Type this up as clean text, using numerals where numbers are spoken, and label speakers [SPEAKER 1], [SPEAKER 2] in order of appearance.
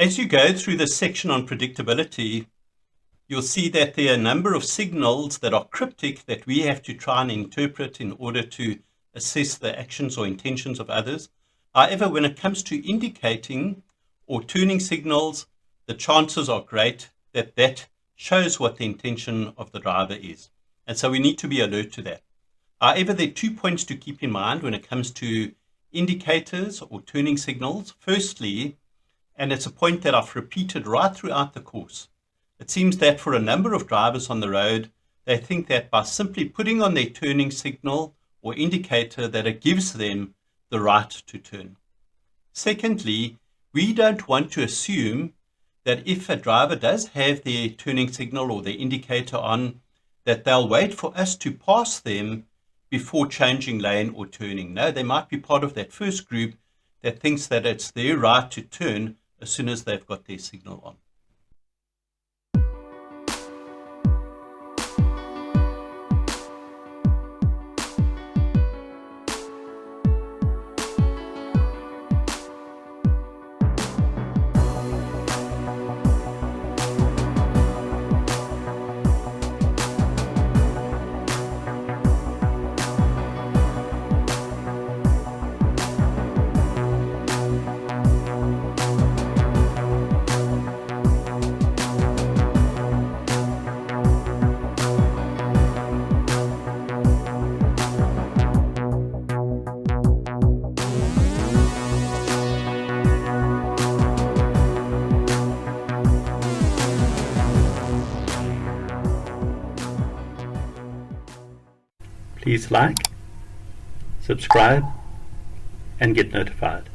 [SPEAKER 1] As you go through this section on predictability, you'll see that there are a number of signals that are cryptic that we have to try and interpret in order to assess the actions or intentions of others. However, when it comes to indicating or turning signals, the chances are great that that shows what the intention of the driver is. And so we need to be alert to that. However, there are 2 points to keep in mind when it comes to indicators or turning signals. Firstly, and it's a point that I've repeated right throughout the course, it seems that for a number of drivers on the road, they think that by simply putting on their turning signal or indicator that it gives them the right to turn. Secondly, we don't want to assume that if a driver does have their turning signal or their indicator on, that they'll wait for us to pass them before changing lane or turning. No, they might be part of that first group that thinks that it's their right to turn as soon as they've got their signal on. Please like, subscribe, and get notified.